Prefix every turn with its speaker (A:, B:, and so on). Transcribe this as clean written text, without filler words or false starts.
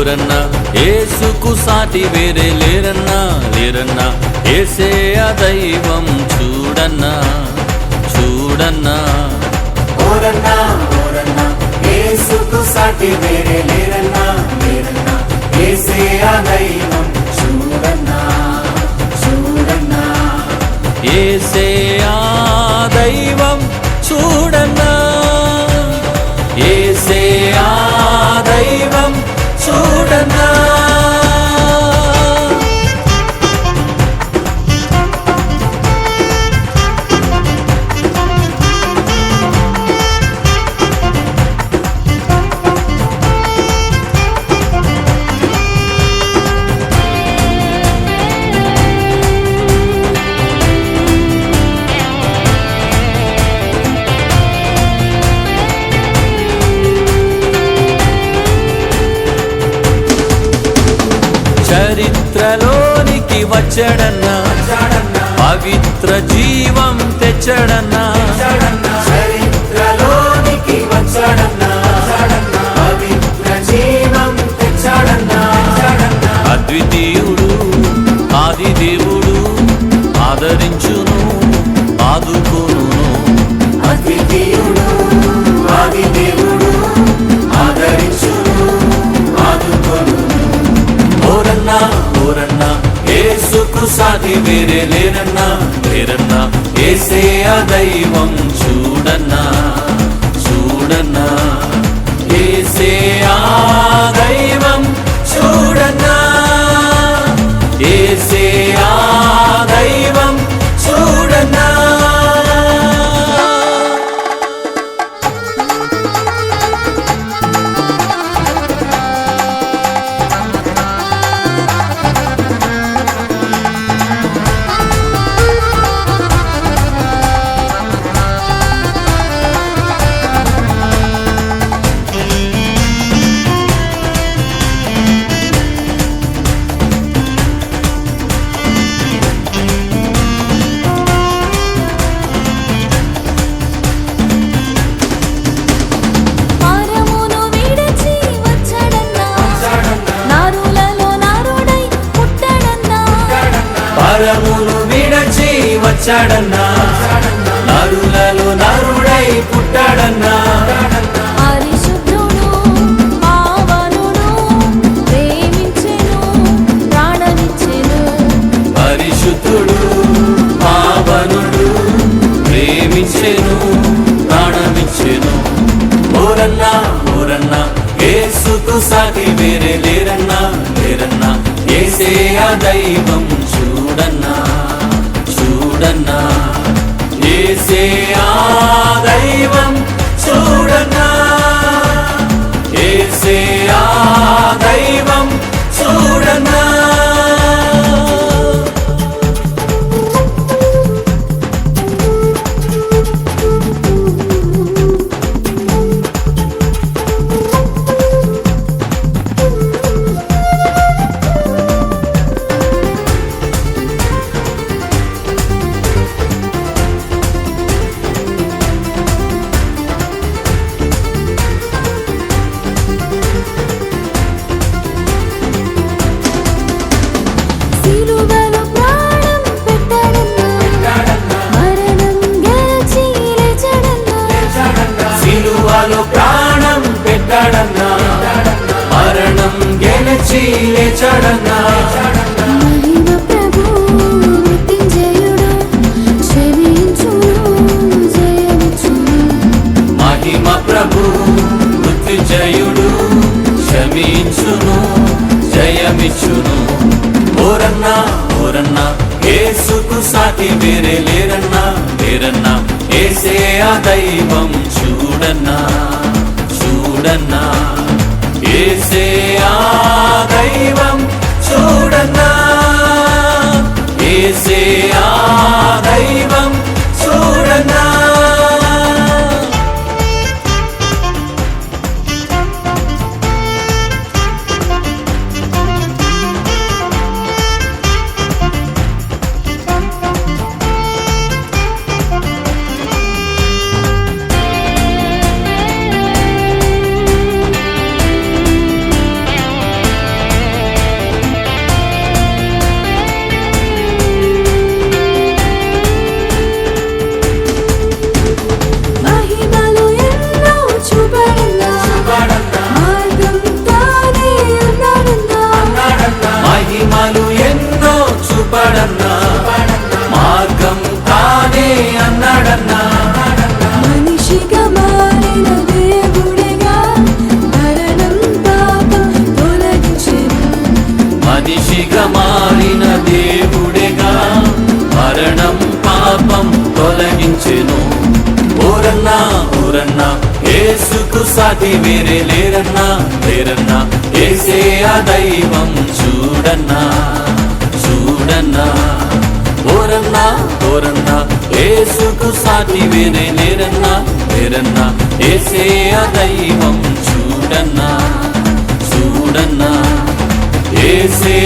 A: ఓరన్నా యేసుకు సాటి వేరే లేరన్నా లేరన్నా యేసే ఆ దైవం చూడన్నా చూడన్నా
B: ఓరన్నా ఓరన్నా యేసుకు సాటి వేరే లేరన్నా లేరన్నా యేసే ఆ దైవం చూడన్నా చూడన్నా
A: యేసే ఆ దైవం చూడన్నా యేసే ఆ దైవం చూడన్నా చరిత్రలోనికి వచ్చాడన్నా పవిత్ర జీవం తెచ్చాడన్నా
B: చరిత్రలోనికి వచ్చాడన్నా పవిత్ర జీవం తెచ్చాడన్నా
A: అద్వితీయుడు ఆది దేవుడు ఆదరించును ఆదుకోను
B: అద్వితీయుడు ఆది దేవుడు ఆదరించును ఆదుకొను ఓరన్నా ఓరన్నా యేసుకు సాటి వేరే లేరన్నా లేరన్నా యేసే ఆ దైవం చూడన్నా చూడన్నా యేసే ఆ దైవం చూడన్నా యేసే ఆ దైవం చూడన్నా
A: పరమును విడచి వచ్చాడన్నా నరులలో నరుడై పుట్టాడన్నా
C: పరిశుద్ధుడు పావనుడు ప్రేమించెను ప్రాణమిచ్చెను
A: పరిశుద్ధుడు పావనుడు ప్రేమించెను ప్రాణమిచ్చెను ఓరన్నా ఓరన్నా యేసుకు సాటి వేరే లేరన్నా లేరన్నా యేసే ఆ దైవం చూడన్నా చూడన్నా యేసే ఆ దైవం చూడన్నా యేసే ఆ దైవం చూడన్నా
C: సిలువలో ప్రాణం పెట్టాడన్నా మరణం గెలిచి లేచాడన్నా
A: సిలువలో ప్రాణం పెట్టాడన్నా మరణం గెలిచి లేచాడన్నా
C: మహిమ ప్రభు మృత్యుంజయుడు క్షమించును జయమిచ్చును
A: మహిమ ప్రభు మృత్యుంజయుడు క్షమించును జయమిచ్చును ఓరన్నా ఓరన్నా యేసుకు సాటి వేరే లేరన్నా లేరన్నా యేసే ఆ దైవం చూడన్నా చూడన్నా యేసే ఆ దైవం చూడన్నా యేసే ఆ దైవం చూడన్నా సాటి వేరే లేరన్నా లేరన్నా ఏసే ఆ దైవం చూడన్నా చూడన్నా ఓరన్నా ఓరన్నా ఏసుకు సాటి వేరే లేరన్నా లేరన్నా ఏసే ఆ దైవం చూడన్నా చూడన్నా ఏసే